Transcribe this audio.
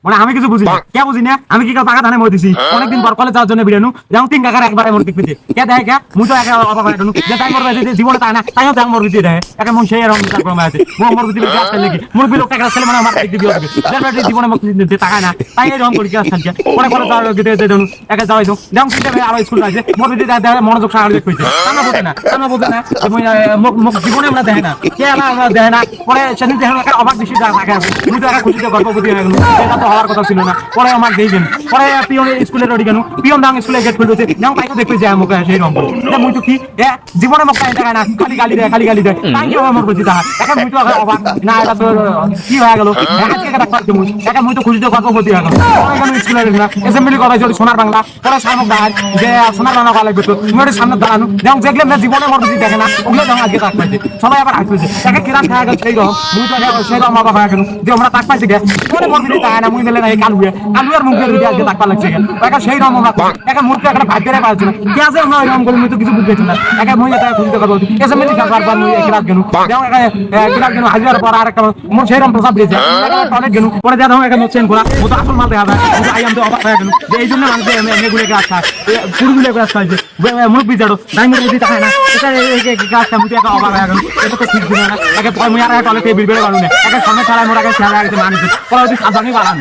মানে আমি কিছু বুঝি না কে বুঝি না আমি কি টাকা ধানে মই দিছি অনেকদিন পর কলেজ যাওয়ার জন্য বিরানু যেমন 3 টাকার একবারে মর দিতে কে দেয় কে মুই তো একা অবাক হয়ে গেলু যে তাই করবে যে জীবনে তাই না তাইও তাই মর দিতে দেয় একা মন সেই এরকম বিচার করে আছে মর দিতে গাছ লাগি মুর বিলো টাকা ছেলে মানে আমার দিতে দিও যে জীবনে মুখ দিতে টাকা না তাই এরকম করি গাছ থাকে পরে পরে যাও দিতে দেন একা যাওয়াই দাও যেমন কিন্তু আর স্কুল আছে মর দিতে দেয় মনোযোগ সাহায্য কইছে আমরা বলতে না যে মুখ জীবনে আমরা দেখে না কে আমরা দেখে না পরে সেদিন দেখেন একটা অবাক দৃষ্টি থাকে মুই তো একা খুশিতে গর্ভবতী হয়ে গেল এটা তো হওয়ার কথা ছিল না পরে আমার দেখবেন পরে পিয়ন স্কুলের ওড়ি গেল পিয়ন দাং স্কুলে গেট খুলছে যেমন তাই তো দেখতে যায় মুখে সেই রকম মুই তো কি জীবনে মুখ তাই দেখা না খালি গালি দেয় তাই কি আমার বুঝি তাহা এখন মুই তো অবাক না এটা তো কি হয়ে গেল আজকে একটা পাচ্ছি মুই এখন মুই তো খুশিতে গর্ভবতী হয়ে গেল পরে গেল স্কুলে গেলাম এসেম্বলি করাই চলি সোনার বাংলা পরে সামনে দাঁড়ায় যে সোনার বাংলা করা লাগবে তো তুমি সামনে দাঁড়ানো যেমন দেখলাম না জীবনে আমার বুঝি দেখে না ওগুলো যেমন আজকে তাক পাইছে সবাই আবার আসছে একে কিরাম খাওয়া গেল সেই রকম মুই তো সেই রকম অবাক হয়ে গেল যে আমরা তাক পাইছি গে পরে মর দিতে তাই না মুই মেলে না এই কালুয়ের মুখের দিকে আজকে তাক পা লাগছে গে একা সেই রকম আমরা একা মুখটা একটা ভাগ্যের পাওয়া ছিল কে আছে আমরা এরকম করে মুই তো কিছু বুঝতেছি না একা মুই এটা খুঁজতে কথা বলছি এসে মেলি খাবার পর মুই কিরাম গেল যেমন একা কিরাম গেল হাজার পর আর একটা মোর সেই রকম প্রসাদ দিয়েছে একা টয়লেট গেল পরে যা ধরো একা নোচেন করা ও তো আসল মাল দেখা যায় কিন্তু আই আম তো অবাক হয়ে গেল যে এই জন্য মানুষ এগুলো গাছ খায় পুরুগুলো গাছ খাইছে মুখ বিজারো ডাইমের বুঝি তাকায় না এটা গাছটা মুই একা অবাক হয়ে গেল এটা তো ঠিক ছিল না একা মুই আর টয়লেটে বিল বেড়ে গেল না একা সামনে ছাড়াই মোর আগে খেলা গেছে মানুষ পরে সাবধানে বাড়ান